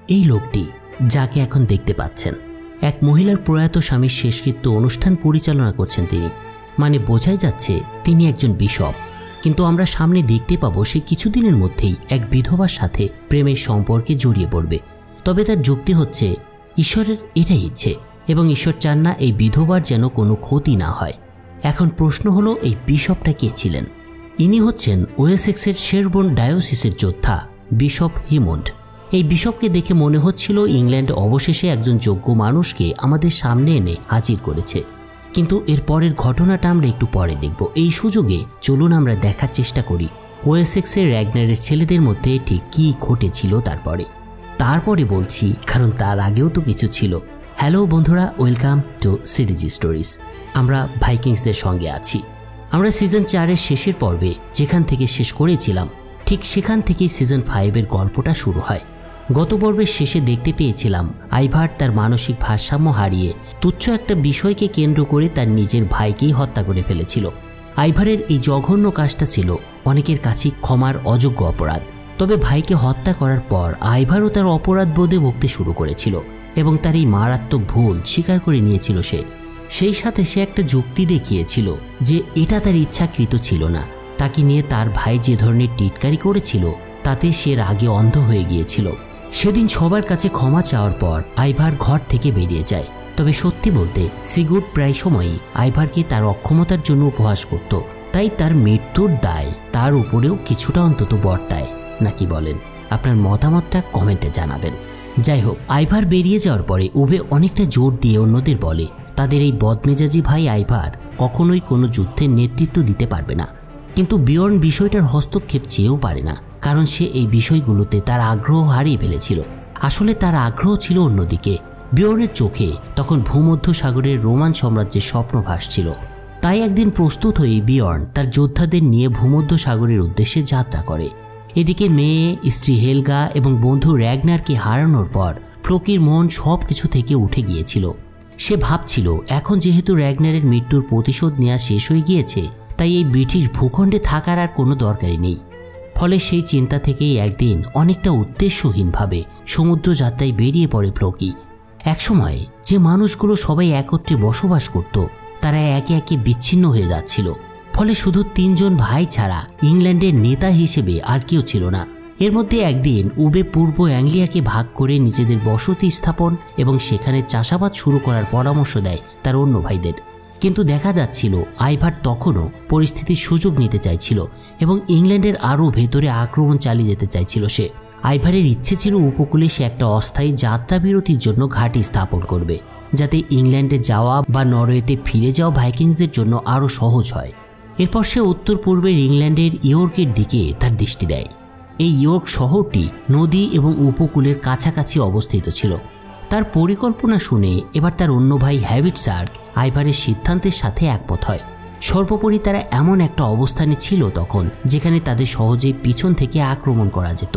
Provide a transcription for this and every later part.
এই লোকটি যাকে এখন দেখতে পাচ্ছেন এক মহিলার প্রয়াত স্বামীর শেষকৃত্য অনুষ্ঠান পরিচালনা করছেন তিনি। মানে বোঝাই যাচ্ছে তিনি একজন বিশপ। কিন্তু আমরা সামনে দেখতে পাবো সে কিছুদিনের মধ্যেই এক বিধবার সাথে প্রেমের সম্পর্কে জড়িয়ে পড়বে। তবে তার যুক্তি হচ্ছে ঈশ্বরের এটাই ইচ্ছে এবং ঈশ্বর চান না এই বিধবার যেন কোনো ক্ষতি না হয়। এখন প্রশ্ন হলো এই বিশপটা কে ছিলেন? ইনি হচ্ছেন ওয়েসেক্সের শেরবোর্ন ডায়োসিসের যোদ্ধা বিশপ হিমন্ড। এই বিশপকে দেখে মনে হচ্ছিল ইংল্যান্ড অবশেষে একজন যোগ্য মানুষকে আমাদের সামনে এনে হাজির করেছে। কিন্তু এর পরের ঘটনাটা আমরা একটু পরে দেখব। এই সুযোগে চলুন আমরা দেখার চেষ্টা করি ওয়েসেক্সের র্যাগনারের ছেলেদের মধ্যে ঠিক কী ঘটেছিল তারপরে বলছি, কারণ তার আগেও তো কিছু ছিল। হ্যালো বন্ধুরা, ওয়েলকাম টু সিরিজি স্টোরিজ। আমরা ভাইকিংসদের সঙ্গে আছি। আমরা সিজন 4-এর শেষের পর্বে যেখান থেকে শেষ করেছিলাম ঠিক সেখান থেকেই সিজন 5-এর গল্পটা শুরু হয়। গত পর্বের শেষে দেখতে পেয়েছিলাম আইভার তার মানসিক ভারসাম্য হারিয়ে তুচ্ছ একটা বিষয়কে কেন্দ্র করে তার নিজের ভাইকেই হত্যা করে ফেলেছিল। আইভারের এই জঘন্য কাজটা ছিল অনেকের কাছে ক্ষমার অযোগ্য অপরাধ। তবে ভাইকে হত্যা করার পর আইভারও তার অপরাধ বোধে ভুগতে শুরু করেছিল এবং তার এই মারাত্মক ভুল স্বীকার করে নিয়েছিল সে। সেই সাথে সে একটা যুক্তি দেখিয়েছিল যে এটা তার ইচ্ছাকৃত ছিল না। তাকে নিয়ে তার ভাই যে ধরনের টিটকারি করেছিল তাতে সে রাগে অন্ধ হয়ে গিয়েছিল। সেদিন সবার কাছে ক্ষমা চাওয়ার পর আইভার ঘর থেকে বেরিয়ে যায়। তবে সত্যি বলতে সিগুড প্রায় সময়ই আইভারকে তার অক্ষমতার জন্য উপহাস করত। তাই তার মৃত্যুর দায় তার উপরেও কিছুটা অন্তত বর্তায় নাকি বলেন? আপনার মতামতটা কমেন্টে জানাবেন। যাই হোক, আইভার বেরিয়ে যাওয়ার পরে উবে অনেকটা জোর দিয়ে অন্যদের বলে তাদের এই বদমেজাজি ভাই আইভার কখনোই কোনো যুদ্ধের নেতৃত্ব দিতে পারবে না। কিন্তু বিয়র্ন বিষয়টার হস্তক্ষেপ চেয়েও পারে না, কারণ সে এই বিষয়গুলোতে তার আগ্রহ হারিয়ে ফেলেছিল। আসলে তার আগ্রহ ছিল অন্যদিকে। বিয়র্নের চোখে তখন ভূমধ্য সাগরের রোমান সাম্রাজ্যের স্বপ্ন ভাসছিল। তাই একদিন প্রস্তুত হয়ে বিয়র্ন তার যোদ্ধাদের নিয়ে ভূমধ্য সাগরের উদ্দেশ্যে যাত্রা করে। এদিকে মেয়ে, স্ত্রী হেলগা এবং বন্ধু র্যাগনারকে হারানোর পর ফ্লোকির মন সব কিছু থেকে উঠে গিয়েছিল। সে ভাবছিল এখন যেহেতু র্যাগনারের মৃত্যুর প্রতিশোধ নেওয়া শেষ হয়ে গিয়েছে, তাই এই ব্রিটিশ ভূখণ্ডে থাকার আর কোনো দরকারই নেই। ফলে সেই চিন্তা থেকেই একদিন অনেকটা উদ্দেশ্যহীনভাবে সমুদ্র যাত্রায় বেরিয়ে পড়ে ফ্লোকি। একসময় যে মানুষগুলো সবাই একত্রে বসবাস করত তারা একে একে বিচ্ছিন্ন হয়ে যাচ্ছিল। ফলে শুধু 3 জন ভাই ছাড়া ইংল্যান্ডের নেতা হিসেবে আর কেউ ছিল না। এর মধ্যে একদিন উবে পূর্ব অ্যাংলিয়াকে ভাগ করে নিজেদের বসতি স্থাপন এবং সেখানে চাষাবাদ শুরু করার পরামর্শ দেয় তার অন্য ভাইদের। কিন্তু দেখা যাচ্ছিল আইভার তখনও পরিস্থিতির সুযোগ নিতে চাইছিল এবং ইংল্যান্ডের আরও ভেতরে আক্রমণ চালিয়ে যেতে চাইছিল সে। আইভারের ইচ্ছে ছিল উপকূলে সে একটা অস্থায়ী যাত্রা বিরতির জন্য ঘাঁটি স্থাপন করবে, যাতে ইংল্যান্ডে যাওয়া বা নরওয়েতে ফিরে যাওয়া ভাইকিংসদের জন্য আরও সহজ হয়। এরপর সে উত্তর পূর্বের ইংল্যান্ডের ইয়র্কের দিকে তার দৃষ্টি দেয়। এই ইয়র্ক শহরটি নদী এবং উপকূলের কাছাকাছি অবস্থিত ছিল। তার পরিকল্পনা শুনে এবার তার অন্য ভাই হ্যাভিটসার্ক আইভারের সিদ্ধান্তের সাথে একমত হয়। সর্বোপরি তারা এমন একটা অবস্থানে ছিল তখন যেখানে তাদের সহজেই পিছন থেকে আক্রমণ করা যেত।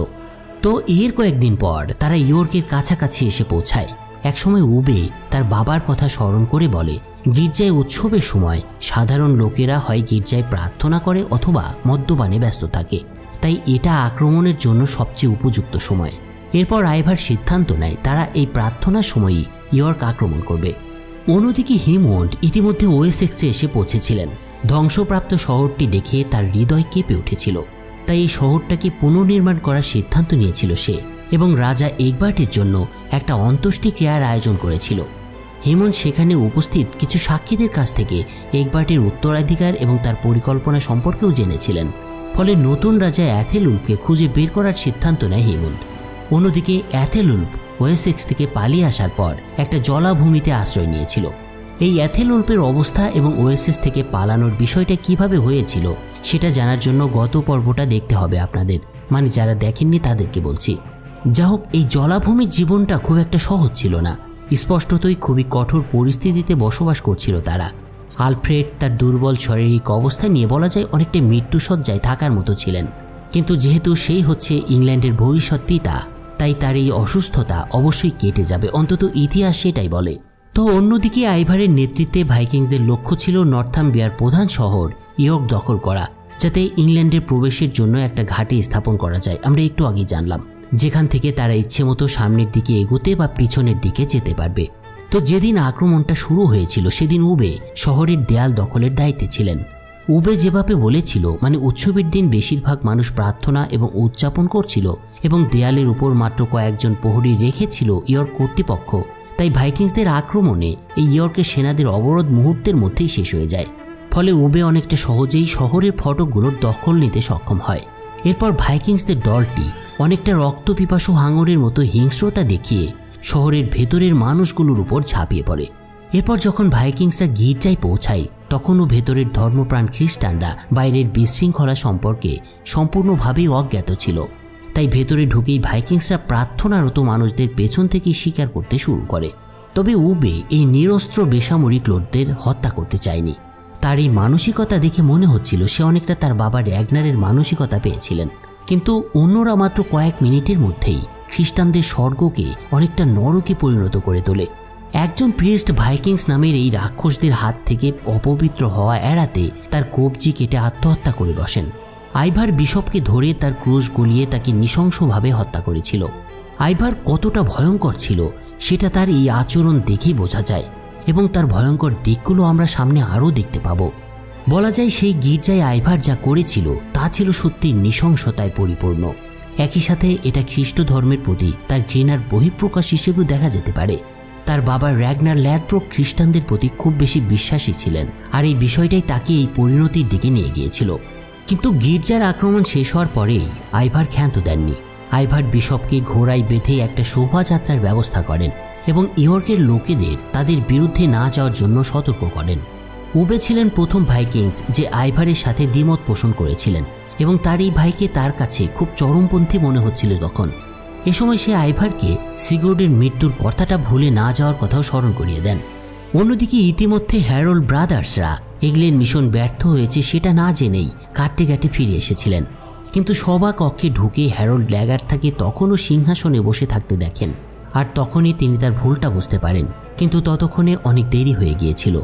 তো এর কয়েকদিন পর তারা ইয়র্কের কাছাকাছি এসে পৌঁছায়। একসময় উবে তার বাবার কথা স্মরণ করে বলে, গির্জায় উৎসবের সময় সাধারণ লোকেরা হয় গির্জায় প্রার্থনা করে অথবা মদ্যপানে ব্যস্ত থাকে, তাই এটা আক্রমণের জন্য সবচেয়ে উপযুক্ত সময়। এরপর আইভার সিদ্ধান্ত নেয় তারা এই প্রার্থনার সময়ই ইয়র্ক আক্রমণ করবে। অন্যদিকে হিমন্ড ইতিমধ্যে ওয়েসেক্সে এসে পৌঁছেছিলেন। ধ্বংসপ্রাপ্ত শহরটি দেখে তার হৃদয় কেঁপে উঠেছিল। তাই এই শহরটাকে পুনর্নির্মাণ করার সিদ্ধান্ত নিয়েছিল সে এবং রাজা এগবার্টের জন্য একটা অন্ত্যেষ্টিক্রিয়ার আয়োজন করেছিল। হিমন্ড সেখানে উপস্থিত কিছু সাক্ষীদের কাছ থেকে এগবার্টের উত্তরাধিকার এবং তার পরিকল্পনা সম্পর্কেও জেনেছিলেন। ফলে নতুন রাজা অ্যাথেলউল্ফকে খুঁজে বের করার সিদ্ধান্ত নেয় হিমন্ড। অন্যদিকে অ্যাথেলউল্ফ ওয়েসেক্স থেকে পালিয়ে আসার পর একটা জলাভূমিতে আশ্রয় নিয়েছিল। এই অ্যাথেলউল্ফের অবস্থা এবং ওয়েসেক্স থেকে পালানোর বিষয়টা কিভাবে হয়েছিল সেটা জানার জন্য গত পর্বটা দেখতে হবে আপনাদের, মানে যারা দেখেননি তাদেরকে বলছি। যা হোক, এই জলাভূমির জীবনটা খুব একটা সহজ ছিল না। স্পষ্টতই খুবই কঠোর পরিস্থিতিতে বসবাস করছিল তারা। আলফ্রেড তার দুর্বল শারীরিক অবস্থা নিয়ে বলা যায় অনেকটা মৃত্যুসজ্জায় থাকার মতো ছিলেন। কিন্তু যেহেতু সেই হচ্ছে ইংল্যান্ডের ভবিষ্যৎ পিতা, তাই তার এই অসুস্থতা অবশ্যই কেটে যাবে, অন্তত ইতিহাস সেটাই বলে। তো অন্যদিকে আইভারের নেতৃত্বে ভাইকিংসদের লক্ষ্য ছিল নর্থাম্বিয়ার প্রধান শহর ইয়র্ক দখল করা, যাতে ইংল্যান্ডের প্রবেশের জন্য একটা ঘাঁটি স্থাপন করা যায়। আমরা একটু আগেই জানলাম। যেখান থেকে তারা ইচ্ছে মতো সামনের দিকে এগোতে বা পিছনের দিকে যেতে পারবে। তো যেদিন আক্রমণটা শুরু হয়েছিল সেদিন উবে শহরের দেয়াল দখলের দায়িত্বে ছিলেন। উবে যেভাবে বলেছিল, মানে উৎসবের দিন বেশিরভাগ মানুষ প্রার্থনা এবং উদযাপন করছিল এবং দেয়ালের উপর মাত্র কয়েকজন প্রহরী রেখেছিল ইয়র্ক কর্তৃপক্ষ, তাই ভাইকিংসদের আক্রমণে এই ইয়র্কের সেনাদের অবরোধ মুহূর্তের মধ্যেই শেষ হয়ে যায়। ফলে উবে অনেকটা সহজেই শহরের ফটকগুলোর দখল নিতে সক্ষম হয়। এরপর ভাইকিংসদের দলটি অনেকটা রক্তপিপাসু হাঙরের মতো হিংস্রতা দেখিয়ে শহরের ভেতরের মানুষগুলোর উপর ঝাঁপিয়ে পড়ে। এরপর যখন ভাইকিংসরা গির্জায় পৌঁছায় তখনও ভেতরের ধর্মপ্রাণ খ্রিস্টানরা বাইরের বিশৃঙ্খলা সম্পর্কে সম্পূর্ণভাবেই অজ্ঞাত ছিল। তাই ভেতরে ঢুকেই ভাইকিংসরা প্রার্থনারত মানুষদের পেছন থেকেই শিকার করতে শুরু করে। তবে উবে এই নিরস্ত্র বেসামরিক লোকদের হত্যা করতে চায়নি। তার এই মানসিকতা দেখে মনে হচ্ছিল সে অনেকটা তার বাবা র্যাগনারের মানসিকতা পেয়েছিলেন। কিন্তু অন্যরা মাত্র কয়েক মিনিটের মধ্যেই খ্রিস্টানদের স্বর্গকে অনেকটা নরকে পরিণত করে তোলে। একজন প্রিস্ট ভাইকিংস নামের এই রাক্ষসদের হাত থেকে অপবিত্র হওয়া এড়াতে তার কবজি কেটে আত্মহত্যা করে বসেন। আইভার বিশপকে ধরে তার ক্রুশ গলিয়ে তাকে নৃশংসভাবে হত্যা করেছিল। আইভার কতটা ভয়ঙ্কর ছিল সেটা তার এই আচরণ দেখেই বোঝা যায় এবং তার ভয়ঙ্কর দিকগুলো আমরা সামনে আরও দেখতে পাব। বলা যায় সেই গির্জায় আইভার যা করেছিল তা ছিল সত্যি নৃশংসতায় পরিপূর্ণ। একই সাথে এটা খ্রিস্ট ধর্মের প্রতি তার ঘৃণার বহিঃপ্রকাশ হিসেবেও দেখা যেতে পারে। তার বাবা র্যাগনার ল্যাডব্রোক খ্রিস্টানদের প্রতি খুব বেশি বিশ্বাসী ছিলেন, আর এই বিষয়টাই তাকে এই পরিণতির দিকে নিয়ে গিয়েছিল। কিন্তু গির্জার আক্রমণ শেষ হওয়ার পরেই আইভার ক্ষান্ত দেননি। আইভার বিশপকে ঘোড়ায় বেঁধে একটা শোভাযাত্রার ব্যবস্থা করেন এবং ইয়র্কের লোকেদের তাদের বিরুদ্ধে না যাওয়ার জন্য সতর্ক করেন। উবে ছিলেন প্রথম ভাইকিংস যে আইভারের সাথে দ্বিমত পোষণ করেছিলেন এবং তার এই ভাইকে তার কাছে খুব চরমপন্থী মনে হচ্ছিল তখন। এ সময় সে আইভারকে সিগর্ডের মৃত্যুর কথাটা ভুলে না যাওয়ার কথাও স্মরণ করিয়ে দেন। অন্যদিকে ইতিমধ্যে হ্যারল্ড ব্রাদার্সরা এগলের মিশন ব্যর্থ হয়েছে সেটা না জেনেই কাট্টেঘাটে ফিরে এসেছিলেন। কিন্তু সভা কক্ষে ঢুকে হ্যারল্ড ল্যাগার্থকে তখনও সিংহাসনে বসে থাকতে দেখেন, আর তখনই তিনি তার ভুলটা বুঝতে পারেন। কিন্তু ততক্ষণে অনেক দেরি হয়ে গিয়েছিল।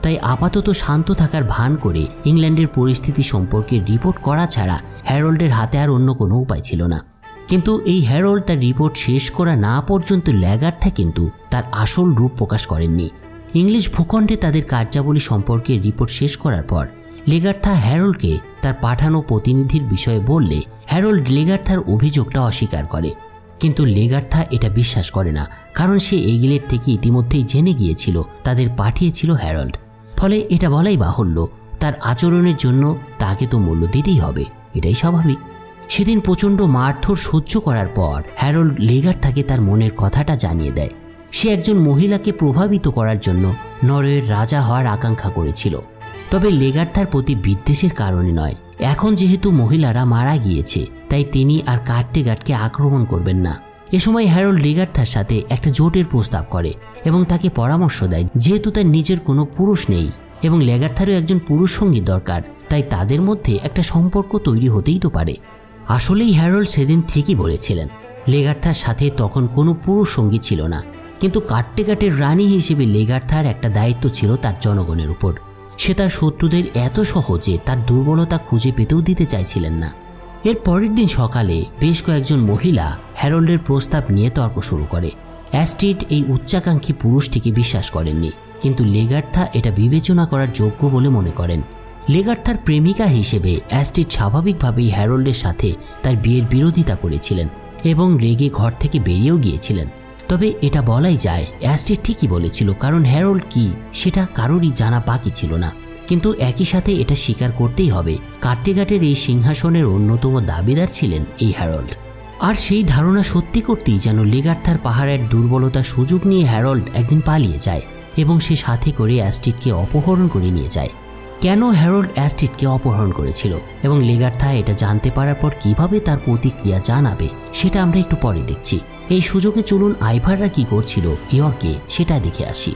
তাই আপাতত শান্ত থাকার ভান করে ইংল্যান্ডের পরিস্থিতি সম্পর্কে রিপোর্ট করা ছাড়া হ্যারল্ডের হাতে আর অন্য কোনো উপায় ছিল না। কিন্তু এই হ্যারল্ড তার রিপোর্ট শেষ করা না পর্যন্ত ল্যাগার্থা কিন্তু তার আসল রূপ প্রকাশ করেননি। ইংলিশ ভূখণ্ডে তাদের কার্যাবলী সম্পর্কে রিপোর্ট শেষ করার পর লেগার্থা হ্যারল্ডকে তার পাঠানো প্রতিনিধির বিষয়ে বললে হ্যারল্ড লেগার্থার অভিযোগটা অস্বীকার করে। কিন্তু লেগার্থা এটা বিশ্বাস করে না, কারণ সে এগিলের থেকে ইতিমধ্যেই জেনে গিয়েছিল তাদের পাঠিয়েছিল হ্যারল্ড। ফলে এটা বলাই বাহুল্য তার আচরণের জন্য তাকে তো মূল্য দিতেই হবে, এটাই স্বাভাবিক। সেদিন প্রচণ্ড মারধর সহ্য করার পর হ্যারল্ড লেগার্থাকে তার মনের কথাটা জানিয়ে দেয়। সে একজন মহিলাকে প্রভাবিত করার জন্য নরওয়ের রাজা হওয়ার আকাঙ্ক্ষা করেছিল, তবে লেগার্থার প্রতি বিদ্বেষের কারণে নয়। এখন যেহেতু মহিলারা মারা গিয়েছে তাই তিনি আর কাট্টেঘাটকে আক্রমণ করবেন না। এ সময় হ্যারল্ড লেগার্থার সাথে একটা জোটের প্রস্তাব করে এবং তাকে পরামর্শ দেয় যেহেতু তার নিজের কোনো পুরুষ নেই এবং লেগার্থারও একজন পুরুষ সঙ্গী দরকার, তাই তাদের মধ্যে একটা সম্পর্ক তৈরি হতেই তো পারে। আসলেই হ্যারল্ড সেদিন ঠিকই বলেছিলেন, লেগার্থার সাথে তখন কোনো পুরুষ সঙ্গী ছিল না। কিন্তু কাট্টেঘাটের রানী হিসেবে লেগার্থার একটা দায়িত্ব ছিল তার জনগণের উপর। সে তার শত্রুদের এত সহজে তার দুর্বলতা খুঁজে পেতেও দিতে চাইছিলেন না। এর পরের দিন সকালে বেশ কয়েকজন মহিলা হ্যারল্ডের প্রস্তাব নিয়ে তর্ক শুরু করে। অ্যাস্ট্রিড এই উচ্চাকাঙ্ক্ষী পুরুষটিকে বিশ্বাস করেননি, কিন্তু লেগার্থা এটা বিবেচনা করার যোগ্য বলে মনে করেন। লেগার্থার প্রেমিকা হিসেবে অ্যাস্ট্রিড স্বাভাবিকভাবেই হ্যারল্ডের সাথে তার বিয়ের বিরোধিতা করেছিলেন এবং রেগে ঘর থেকে বেরিয়েও গিয়েছিলেন। তবে এটা বলাই যায় অ্যাস্ট্রিড ঠিকই বলেছিল, কারণ হ্যারল্ড কি সেটা কারোরই জানা বাকি ছিল না। কিন্তু একই সাথে এটা স্বীকার করতেই হবে কাট্টেঘাটের এই সিংহাসনের অন্যতম দাবিদার ছিলেন এই হ্যারল্ড। আর সেই ধারণা সত্যি করতেই যেন লেগার্থার পাহাড়ের দুর্বলতার সুযোগ নিয়ে হ্যারল্ড একদিন পালিয়ে যায় এবং সে সাথে করে অ্যাস্ট্রিডকে অপহরণ করে নিয়ে যায়। কেন হ্যারল্ড অ্যাস্ট্রিডকে অপহরণ করেছিল এবং লেগার্থা এটা জানতে পারার পর কিভাবে তার প্রতিক্রিয়া জানাবে সেটা আমরা একটু পরে দেখছি। এই সুযোগে চলুন আইভাররা কি করছিল ইয়র্কে সেটা দেখে আসি।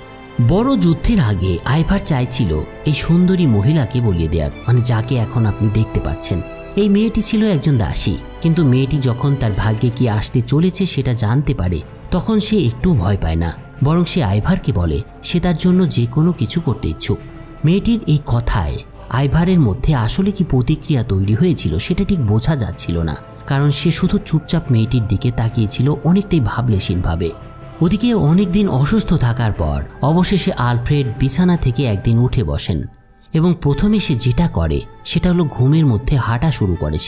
বড় যুদ্ধের আগে আইভার চাইছিল এই সুন্দরী মহিলাকে বলিয়ে দেওয়ার, মানে যাকে এখন আপনি দেখতে পাচ্ছেন। এই মেয়েটি ছিল একজন দাসী, কিন্তু মেয়েটি যখন তার ভাগ্যে কি আসতে চলেছে সেটা জানতে পারে তখন সে একটু ভয় পায় না, বরং সে আইভারকে বলে সে তার জন্য যে কোনো কিছু করতে ইচ্ছুক। মেয়েটির এই কথায় আইভারের মধ্যে আসলে কি প্রতিক্রিয়া তৈরি হয়েছিল সেটা ঠিক বোঝা যাচ্ছিল না, কারণ সে শুধু চুপচাপ মেয়েটির দিকে তাকিয়েছিল অনেকটাই ভাবলেশীনভাবে। ওদিকে অনেকদিন অসুস্থ থাকার পর অবশেষে আলফ্রেড বিছানা থেকে একদিন উঠে বসেন এবং প্রথমে সে যেটা করে সেটা হলো ঘুমের মধ্যে হাঁটা শুরু করে।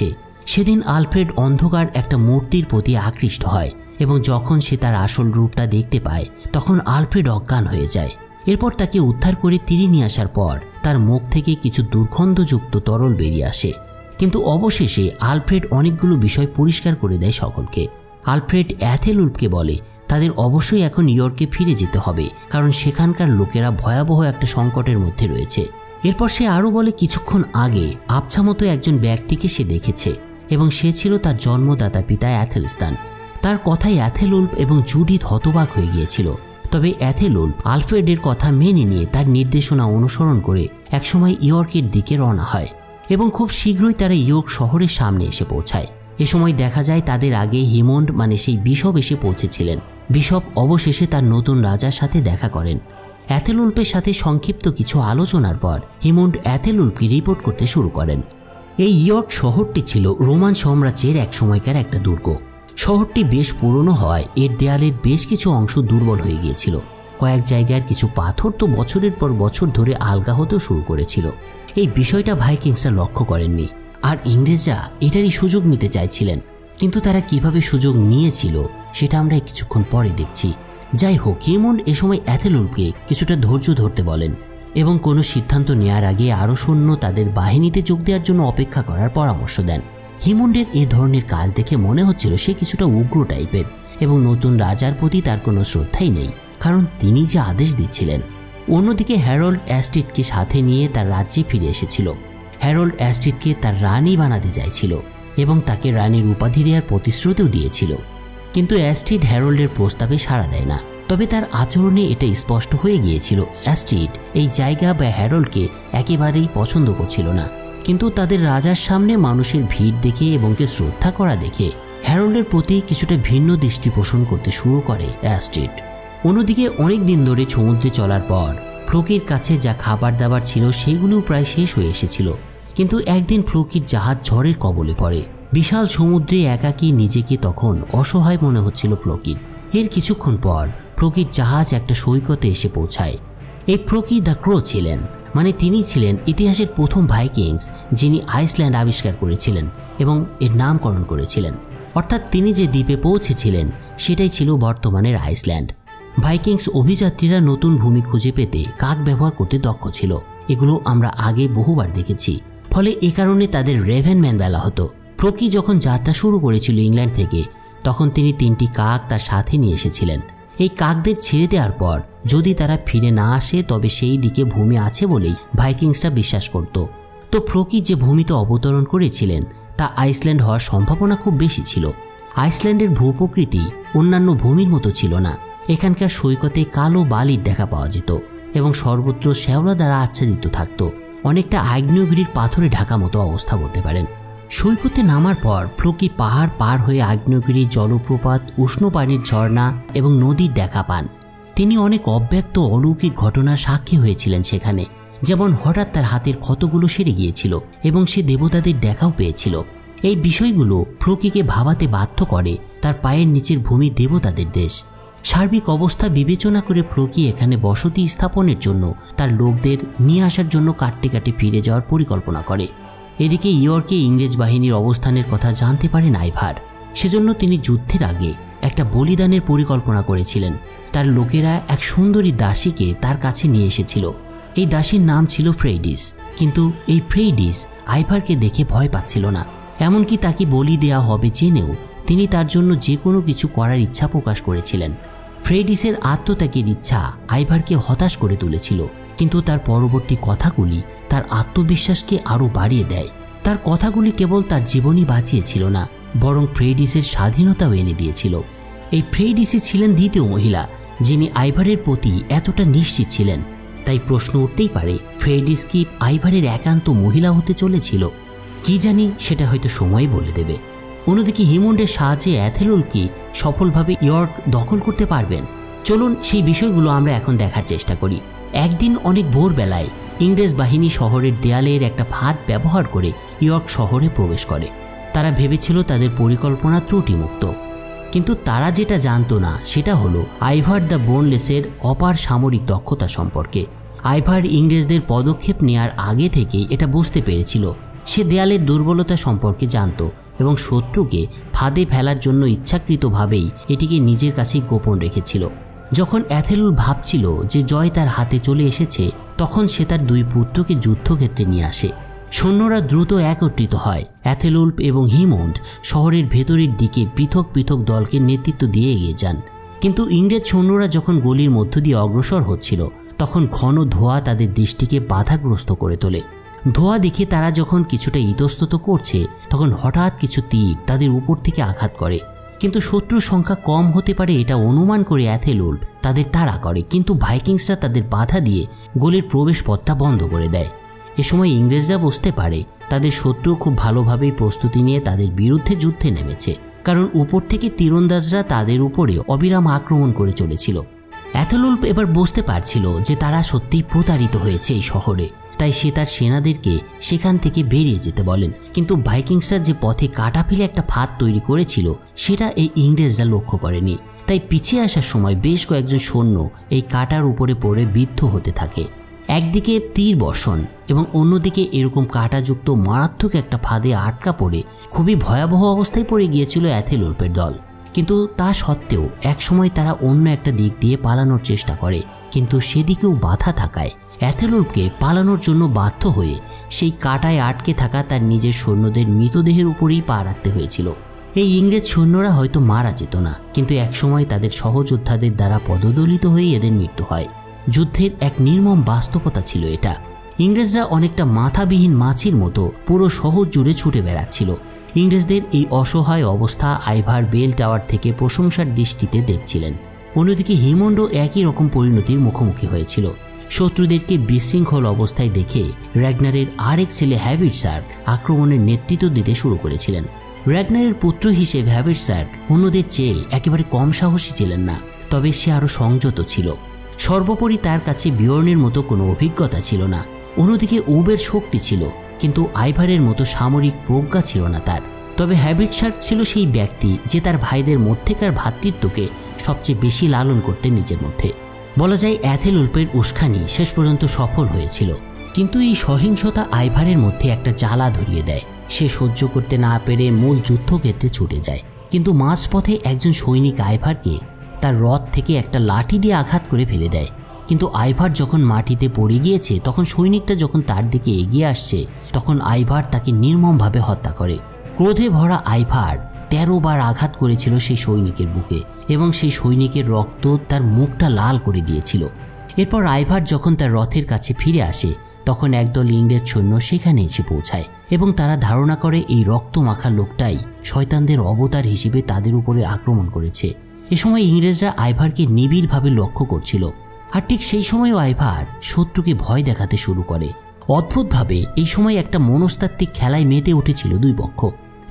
সেদিন আলফ্রেড অন্ধকার একটা মূর্তির প্রতি আকৃষ্ট হয় এবং যখন সে তার আসল রূপটা দেখতে পায় তখন আলফ্রেড অজ্ঞান হয়ে যায়। এরপর তাকে উদ্ধার করে তীরে নিয়ে আসার পর তার মুখ থেকে কিছু দুর্গন্ধযুক্ত তরল বেরিয়ে আসে, কিন্তু অবশেষে আলফ্রেড অনেকগুলো বিষয় পরিষ্কার করে দেয় সকলকে। আলফ্রেড অ্যাথেলউলফকে বলে তাদের অবশ্যই এখন ইয়র্কে ফিরে যেতে হবে, কারণ সেখানকার লোকেরা ভয়াবহ একটা সংকটের মধ্যে রয়েছে। এরপর সে আরও বলে কিছুক্ষণ আগে আবছা মতো একজন ব্যক্তিকে সে দেখেছে এবং সে ছিল তার জন্মদাতা পিতা অ্যাথেলস্তান। তার কথায় অ্যাথেলউলফ এবং জুডিথ হতবাক হয়ে গিয়েছিল। তবে অ্যাথেলউলফ আলফ্রেডের কথা মেনে নিয়ে তার নির্দেশনা অনুসরণ করে একসময় ইয়র্কের দিকে রওনা হয় এবং খুব শীঘ্রই তারা ইয়র্ক শহরের সামনে এসে পৌঁছায়। এ সময় দেখা যায় তাদের আগে হিমন্ড মানে সেই বিশপ এসে পৌঁছেছিলেন। বিশপ অবশেষে তার নতুন রাজার সাথে দেখা করেন। অ্যাথেলউলফের সাথে সংক্ষিপ্ত কিছু আলোচনার পর হিমন্ড অ্যাথেলউলফকে রিপোর্ট করতে শুরু করেন। এই ইয়র্ক শহরটি ছিল রোমান সাম্রাজ্যের এক সময়কার একটা দুর্গ। শহরটি বেশ পুরনো হওয়ায় এর দেয়ালের বেশ কিছু অংশ দুর্বল হয়ে গিয়েছিল। কয়েক জায়গার কিছু পাথর তো বছরের পর বছর ধরে আলগা হতেও শুরু করেছিল। এই বিষয়টা ভাইকিংসরা লক্ষ্য করেননি, আর ইংরেজরা এটারই সুযোগ নিতে চাইছিলেন। কিন্তু তারা কিভাবে সুযোগ নিয়েছিল সেটা আমরা কিছুক্ষণ পরে দেখছি। যাই হোক, হিমন্ড এ সময় অ্যাথেলউলফকে কিছুটা ধৈর্য ধরতে বলেন এবং কোনো সিদ্ধান্ত নেওয়ার আগে আরও সৈন্য তাদের বাহিনীতে যোগ দেওয়ার জন্য অপেক্ষা করার পরামর্শ দেন। হিমন্ডের এ ধরনের কাজ দেখে মনে হচ্ছিল সে কিছুটা উগ্র টাইপের এবং নতুন রাজার প্রতি তার কোনো শ্রদ্ধাই নেই, কারণ তিনি যে আদেশ দিচ্ছিলেন। অন্যদিকে হ্যারল্ড অ্যাস্ট্রিডকে সাথে নিয়ে তার রাজ্যে ফিরে এসেছিল। হ্যারল্ড অ্যাস্ট্রিডকে তার রানী বানাতে চাইছিল এবং তাকে রানীর উপাধি দেওয়ার প্রতিশ্রুতিও দিয়েছিল, কিন্তু অ্যাস্ট্রিড হ্যারল্ডের প্রস্তাবে সাড়া দেয় না। তবে তার আচরণে এটা স্পষ্ট হয়ে গিয়েছিল অ্যাস্ট্রিড এই জায়গা বা হ্যারল্ডকে একেবারেই পছন্দ করছিল না। কিন্তু তাদের রাজার সামনে মানুষের ভিড় দেখে এবং শ্রদ্ধা করা দেখে হ্যারল্ডের প্রতি কিছুটা ভিন্ন দৃষ্টি পোষণ করতে শুরু করে অ্যাস্ট্রিড। অন্যদিকে অনেক দিন ধরে সমুদ্রে চলার পর ফ্লোকির কাছে যা খাবার দাবার ছিল সেগুলোও প্রায় শেষ হয়ে এসেছিল। কিন্তু একদিন ফ্লোকির জাহাজ ঝড়ের কবলে পড়ে। বিশাল সমুদ্রে একাকী নিজেকে তখন অসহায় মনে হচ্ছিল ফ্লোকির। এর কিছুক্ষণ পর ফ্লোকির জাহাজ একটা সৈকতে এসে পৌঁছায়। এই ফ্লোকি দ্য ক্রো ছিলেন, মানে তিনি ছিলেন ইতিহাসের প্রথম ভাইকিংস যিনি আইসল্যান্ড আবিষ্কার করেছিলেন এবং এর নামকরণ করেছিলেন। অর্থাৎ তিনি যে দ্বীপে পৌঁছেছিলেন সেটাই ছিল বর্তমানের আইসল্যান্ড। ভাইকিংস অভিযাত্রীরা নতুন ভূমি খুঁজে পেতে কাক ব্যবহার করতে দক্ষ ছিল। এগুলো আমরা আগে বহুবার দেখেছি, ফলে এ কারণে তাদের রেভেনম্যান বলা হতো। ফ্লোকি যখন যাত্রা শুরু করেছিল ইংল্যান্ড থেকে, তখন তিনি 3টি কাক তার সাথে নিয়ে এসেছিলেন। এই কাকদের ছেড়ে দেওয়ার পর যদি তারা ফিরে না আসে তবে সেই দিকে ভূমি আছে বলেই ভাইকিংসরা বিশ্বাস করত। তো ফ্লোকি যে ভূমিতে অবতরণ করেছিলেন তা আইসল্যান্ড হওয়ার সম্ভাবনা খুব বেশি ছিল। আইসল্যান্ডের ভূপ্রকৃতি অন্যান্য ভূমির মতো ছিল না। এখানকার সৈকতে কালো বালির দেখা পাওয়া যেত এবং সর্বত্র শ্যাওলা দ্বারা আচ্ছাদিত থাকত, অনেকটা আগ্নেয়গিরির পাথরে ঢাকা মতো অবস্থা বলতে পারেন। সৈকতে নামার পর ফ্লোকি পাহাড় পার হয়ে আগ্নেয়গিরি, জলপ্রপাত, উষ্ণ পানির ঝর্ণা এবং নদীর দেখা পান। তিনি অনেক অব্যক্ত অলৌকিক ঘটনার সাক্ষী হয়েছিলেন সেখানে, যেমন হঠাৎ তার হাতের ক্ষতগুলো সেরে গিয়েছিল এবং সে দেবতাদের দেখাও পেয়েছিল। এই বিষয়গুলো ফ্লোকিকে ভাবাতে বাধ্য করে তার পায়ের নিচের ভূমি দেবতাদের দেশ। সার্বিক অবস্থা বিবেচনা করে ফ্লোকি এখানে বসতি স্থাপনের জন্য তার লোকদের নিয়ে আসার জন্য কাটতে কাটে ফিরে যাওয়ার পরিকল্পনা করে। এদিকে ইয়র্কে ইংরেজ বাহিনীর অবস্থানের কথা জানতে পারেন আইভার। সেজন্য তিনি যুদ্ধের আগে একটা বলিদানের পরিকল্পনা করেছিলেন। তার লোকেরা এক সুন্দরী দাসীকে তার কাছে নিয়ে এসেছিল। এই দাসীর নাম ছিল ফ্রেইডিস, কিন্তু এই ফ্রেইডিস আইভারকে দেখে ভয় পাচ্ছিল না। এমনকি তাকে বলি দেয়া হবে জেনেও তিনি তার জন্য যে কোনো কিছু করার ইচ্ছা প্রকাশ করেছিলেন। ফ্রেইডিসের আত্মত্যাগের ইচ্ছা আইভারকে হতাশ করে তুলেছিল, কিন্তু তার পরবর্তী কথাগুলি তার আত্মবিশ্বাসকে আরও বাড়িয়ে দেয়। তার কথাগুলি কেবল তার জীবনই বাঁচিয়েছিল না, বরং ফ্রেইডিসের স্বাধীনতাও এনে দিয়েছিল। এই ফ্রেইডিসই ছিলেন দ্বিতীয় মহিলা যিনি আইভারের প্রতি এতটা নিশ্চিত ছিলেন। তাই প্রশ্ন উঠতেই পারে, ফ্রেইডিস কি আইভারের একান্ত মহিলা হতে চলেছিল? কি জানি, সেটা হয়তো সময় বলে দেবে। অন্যদিকে হিমন্ডের সাহায্যে অ্যাথেলউলফ কি সফলভাবে ইয়র্ক দখল করতে পারবেন? চলুন সেই বিষয়গুলো আমরা এখন দেখার চেষ্টা করি। একদিন অনেক ভোরবেলায় ইংরেজ বাহিনী শহরের দেয়ালের একটা ফাঁদ ব্যবহার করে ইয়র্ক শহরে প্রবেশ করে। তারা ভেবেছিল তাদের পরিকল্পনা ত্রুটিমুক্ত, কিন্তু তারা যেটা জানতো না সেটা হলো আইভার দ্য বোনলেসের অপার সামরিক দক্ষতা সম্পর্কে। আইভার ইংরেজদের পদক্ষেপ নেওয়ার আগে থেকেই এটা বুঝতে পেরেছিল। সে দেয়ালের দুর্বলতা সম্পর্কে জানত এবং শত্রুকে ফাঁদে ফেলার জন্য ইচ্ছাকৃতভাবেই এটিকে নিজের কাছেই গোপন রেখেছিল। যখন অ্যাথেলুল ভাবছিল যে জয় তার হাতে চলে এসেছে, তখন সে তার 2 পুত্রকে যুদ্ধক্ষেত্রে নিয়ে আসে। সৈন্যরা দ্রুত একত্রিত হয়। অ্যাথেলুল্ফ এবং হিমন্ড শহরের ভেতরের দিকে পৃথক পৃথক দলকে নেতৃত্ব দিয়ে এগিয়ে যান। কিন্তু ইংরেজ সৈন্যরা যখন গলির মধ্য দিয়ে অগ্রসর হচ্ছিল, তখন ঘন ধোঁয়া তাদের দৃষ্টিকে বাধাগ্রস্ত করে তোলে। ধোঁয়া দেখে তারা যখন কিছুটা ইতস্তত করছে, তখন হঠাৎ কিছু তীর তাদের উপর থেকে আঘাত করে। কিন্তু শত্রুর সংখ্যা কম হতে পারে এটা অনুমান করে অ্যাথেলুল্ফ তাদের তাড়া করে, কিন্তু ভাইকিংসরা তাদের বাধা দিয়ে গলির প্রবেশ পথটা বন্ধ করে দেয়। এ সময় ইংরেজরা বুঝতে পারে তাদের শত্রু খুব ভালোভাবেই প্রস্তুতি নিয়ে তাদের বিরুদ্ধে যুদ্ধে নেমেছে, কারণ উপর থেকে তীরন্দাজরা তাদের উপরে অবিরাম আক্রমণ করে চলেছিল। অ্যাথেলুল্ফ এবার বুঝতে পারছিল যে তারা সত্যিই প্রতারিত হয়েছে এই শহরে, তাই সে তার সেনাদেরকে সেখান থেকে বেরিয়ে যেতে বলেন। কিন্তু ভাইকিংসরা যে পথে কাটা ফেলে একটা ফাঁদ তৈরি করেছিল সেটা এই ইংরেজরা লক্ষ্য করেনি, তাই পিছিয়ে আসার সময় বেশ কয়েকজন সৈন্য এই কাটার উপরে পড়ে বিদ্ধ হতে থাকে। একদিকে তীর বর্ষণ এবং অন্যদিকে এরকম কাঁটাযুক্ত মারাত্মক একটা ফাঁদে আটকা পড়ে খুবই ভয়াবহ অবস্থায় পড়ে গিয়েছিল অ্যাথেলুল্ফের দল। কিন্তু তা সত্ত্বেও একসময় তারা অন্য একটা দিক দিয়ে পালানোর চেষ্টা করে, কিন্তু সেদিকেও বাধা থাকায় অ্যাথেলুল্ফকে পালানোর জন্য বাধ্য হয়ে সেই কাঁটায় আটকে থাকা তার নিজের সৈন্যদের মৃতদেহের উপরেই পা রাখতে হয়েছিল। এই ইংরেজ সৈন্যরা হয়তো মারা যেত না, কিন্তু একসময় তাদের সহযোদ্ধাদের দ্বারা পদদলিত হয়ে এদের মৃত্যু হয়। যুদ্ধের এক নির্মম বাস্তবতা ছিল এটা। ইংরেজরা অনেকটা মাথাবিহীন মাছির মতো পুরো শহর জুড়ে ছুটে বেড়াচ্ছিল। ইংরেজদের এই অসহায় অবস্থা আইভার বেল টাওয়ার থেকে প্রশংসার দৃষ্টিতে দেখছিলেন। অন্যদিকে হিমন্ডও একই রকম পরিণতির মুখোমুখি হয়েছিল। শত্রুদেরকে বিশৃঙ্খল অবস্থায় দেখে র্যাগনারের আরেক ছেলে হ্যাভিটসার্ক আক্রমণের নেতৃত্ব দিতে শুরু করেছিলেন। র্যাগনারের পুত্র হিসেবে হ্যাভিটসার্ক অন্যদের চেয়ে একেবারে কম সাহসী ছিলেন না, তবে সে আরও সংযত ছিল। সর্বোপরি তার কাছে বিয়র্নের মতো কোনো অভিজ্ঞতা ছিল না। অন্যদিকে উবের শক্তি ছিল, কিন্তু আইভারের মতো সামরিক প্রজ্ঞা ছিল না তার। তবে হ্যাভিটসার্ক ছিল সেই ব্যক্তি যে তার ভাইদের মধ্যেকার ভ্রাতৃত্বকে সবচেয়ে বেশি লালন করতে নিজের মধ্যে। বলা যায় অ্যাথেলুল্ফের উস্কানি শেষ পর্যন্ত সফল হয়েছিল, কিন্তু এই সহিংসতা আইভারের মধ্যে একটা জ্বালা ধরিয়ে দেয়। সে সহ্য করতে না পেরে মূল যুদ্ধক্ষেত্রে ছুটে যায়, কিন্তু মাঝপথে একজন সৈনিক আইভারকে তার রথ থেকে একটা লাঠি দিয়ে আঘাত করে ফেলে দেয়। কিন্তু আইভার যখন মাটিতে পড়ে গিয়েছে, তখন সৈনিকটা যখন তার দিকে এগিয়ে আসছে, তখন আইভার তাকে নির্মমভাবে হত্যা করে। ক্রোধে ভরা আইভার 13 বার আঘাত করেছিল সেই সৈনিকের বুকে এবং সেই সৈনিকের রক্ত তার মুখটা লাল করে দিয়েছিল। এরপর আইভার যখন তার রথের কাছে ফিরে আসে, তখন একদল ইংরেজ সৈন্য সেখানে এসে পৌঁছায় এবং তারা ধারণা করে এই রক্ত মাখা লোকটাই শয়তানদের অবতার হিসেবে তাদের উপরে আক্রমণ করেছে। এ সময় ইংরেজরা আইভারকে নিবিড়ভাবে লক্ষ্য করছিল, আর ঠিক সেই সময়ও আইভার শত্রুকে ভয় দেখাতে শুরু করে। অদ্ভুতভাবে এই সময় একটা মনস্তাত্ত্বিক খেলায় মেতে উঠেছিল 2 পক্ষ।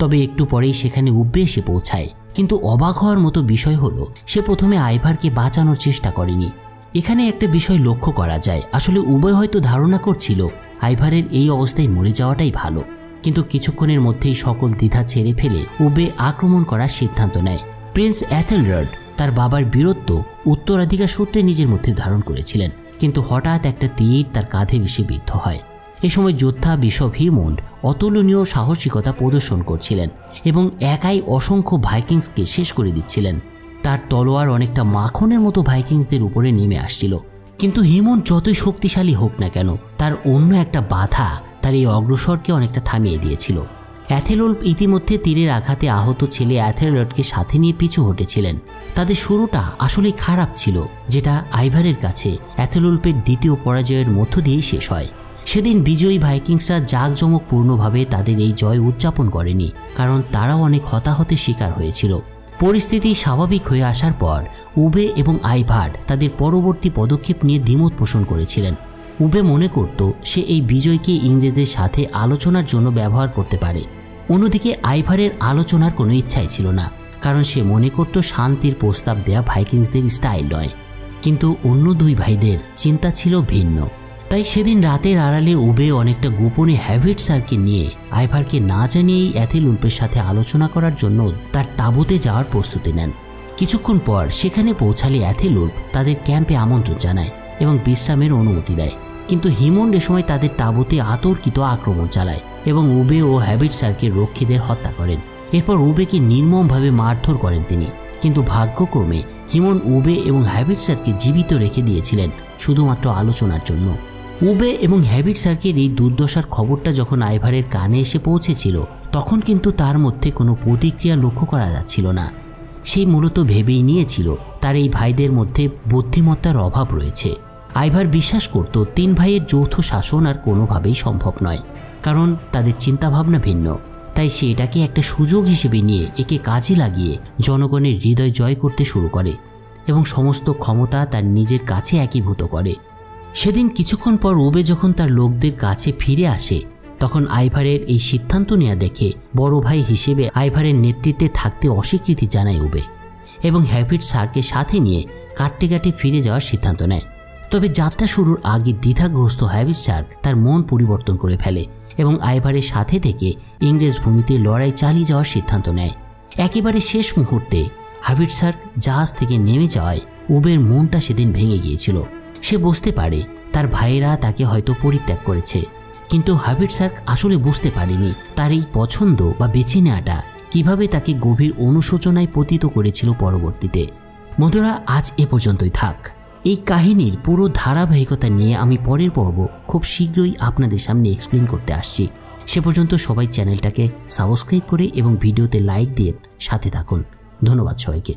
তবে একটু পরেই সেখানে উব্বে এসে পৌঁছায়, কিন্তু অবাক হওয়ার মতো বিষয় হলো সে প্রথমে আইভারকে বাঁচানোর চেষ্টা করেনি। এখানে একটা বিষয় লক্ষ্য করা যায়, আসলে উভয় হয়তো ধারণা করছিল আইভারের এই অবস্থায় মরে যাওয়াটাই ভালো, কিন্তু কিছুক্ষণের মধ্যেই সকল দ্বিধা ছেড়ে ফেলে উব্বে আক্রমণ করার সিদ্ধান্ত নেয়। প্রিন্স অ্যাথেলরেড তার বাবার বীরত্ব উত্তরাধিকার সূত্রে নিজের মধ্যে ধারণ করেছিলেন, কিন্তু হঠাৎ একটা তীর তার কাঁধে ভেসে বিদ্ধ হয়। এ সময় যোদ্ধা বিশপ হিমন্ড অতুলনীয় সাহসিকতা প্রদর্শন করছিলেন এবং একাই অসংখ্য ভাইকিংসকে শেষ করে দিচ্ছিলেন। তার তলোয়ার অনেকটা মাখনের মতো ভাইকিংসদের উপরে নেমে আসছিল, কিন্তু হিমন্ড যতই শক্তিশালী হোক না কেন, তার অন্য একটা বাধা তার এই অগ্রসরকে অনেকটা থামিয়ে দিয়েছিল। অ্যাথেলুল্ফ ইতিমধ্যে তীরের আঘাতে আহত ছেলে অ্যাথেলরেডকে সাথে নিয়ে পিছু হটেছিলেন। তাদের শুরুটা আসলেই খারাপ ছিল, যেটা আইভারের কাছে অ্যাথেলুল্ফের দ্বিতীয় পরাজয়ের মধ্য দিয়েই শেষ হয়। সেদিন বিজয়ী ভাইকিংসরা জাঁকজমকপূর্ণভাবে তাদের এই জয় উদযাপন করেনি, কারণ তারাও অনেক হতাহতের শিকার হয়েছিল। পরিস্থিতি স্বাভাবিক হয়ে আসার পর উবে এবং আইভার তাদের পরবর্তী পদক্ষেপ নিয়ে দ্বিমত পোষণ করেছিলেন। উবে মনে করত সে এই বিজয়কে ইংরেজদের সাথে আলোচনার জন্য ব্যবহার করতে পারে। অন্যদিকে আইভারের আলোচনার কোনো ইচ্ছাই ছিল না, কারণ সে মনে করত শান্তির প্রস্তাব দেয়া ভাইকিংসদের স্টাইল নয়। কিন্তু অন্য 2 ভাইদের চিন্তা ছিল ভিন্ন। তাই সেদিন রাতের আড়ালে উবে অনেকটা গোপনে হ্যাভিট স্যারকে নিয়ে আইভারকে না জানিয়েই অ্যাথেলউল্ফের সাথে আলোচনা করার জন্য তার তাঁবুতে যাওয়ার প্রস্তুতি নেন। কিছুক্ষণ পর সেখানে পৌঁছালে অ্যাথেলউল্ফ তাদের ক্যাম্পে আমন্ত্রণ জানায় এবং বিশ্রামের অনুমতি দেয়। কিন্তু হিমন্ড এ সময় তাদের তাঁবুতে আতর্কিত আক্রমণ চালায় এবং উবে ও হ্যাভিট স্যারকে রক্ষীদের হত্যা করেন। এরপর উবেকে নির্মমভাবে মারধর করেন তিনি। কিন্তু ভাগ্যক্রমে হিমন্ড উবে এবং হ্যাভিট স্যারকে জীবিত রেখে দিয়েছিলেন শুধুমাত্র আলোচনার জন্য। উবে এবং হ্যাভিট স্যারকের এই দুর্দশার খবরটা যখন আইভারের কানে এসে পৌঁছেছিল তখন কিন্তু তার মধ্যে কোনো প্রতিক্রিয়া লক্ষ্য করা যাচ্ছিল না। সেই মূলত ভেবেই নিয়েছিল তার এই ভাইদের মধ্যে বুদ্ধিমত্তার অভাব রয়েছে। আইভার বিশ্বাস করত 3 ভাইয়ের যৌথ শাসন আর কোনোভাবেই সম্ভব নয়, কারণ তাদের চিন্তাভাবনা ভিন্ন। তাই সে এটাকে একটা সুযোগ হিসেবে নিয়ে একে কাজে লাগিয়ে জনগণের হৃদয় জয় করতে শুরু করে এবং সমস্ত ক্ষমতা তার নিজের কাছে একীভূত করে। সেদিন কিছুক্ষণ পর উবে যখন তার লোকদের কাছে ফিরে আসে তখন আইভারের এই সিদ্ধান্ত নেওয়া দেখে বড় ভাই হিসেবে আইভারের নেতৃত্বে থাকতে অস্বীকৃতি জানায় উবে এবং হ্যাভিট স্যারকে সাথে নিয়ে কাট্টেঘাটে ফিরে যাওয়ার সিদ্ধান্ত নেয়। তবে যাত্রা শুরুর আগে দ্বিধাগ্রস্ত হ্যাভিট স্যার তার মন পরিবর্তন করে ফেলে এবং আইভারের সাথে থেকে ইংরেজ ভূমিতে লড়াই চালিয়ে যাওয়ার সিদ্ধান্ত নেয়। একেবারে শেষ মুহূর্তে হ্যাভিট স্যার জাহাজ থেকে নেমে যাওয়ায় উবের মনটা সেদিন ভেঙে গিয়েছিল। সে বুঝতে পারে তার ভাইয়েরা তাকে হয়তো পরিত্যাগ করেছে, কিন্তু হ্যাভিট স্যার আসলে বুঝতে পারেনি তার এই পছন্দ বা বেছে নেওয়াটা কিভাবে তাকে গভীর অনুশোচনায় পতিত করেছিল পরবর্তীতে। বন্ধুরা, আজ এ পর্যন্তই থাক। এই কাহিনীর পুরো ধারাবাহিকতা নিয়ে আমি পরের পর্ব খুব শীঘ্রই আপনাদের সামনে এক্সপ্লেন করতে আসছি। সে পর্যন্ত সবাই চ্যানেলটাকে সাবস্ক্রাইব করে এবং ভিডিওতে লাইক দিয়ে সাথে থাকুন। ধন্যবাদ সবাইকে।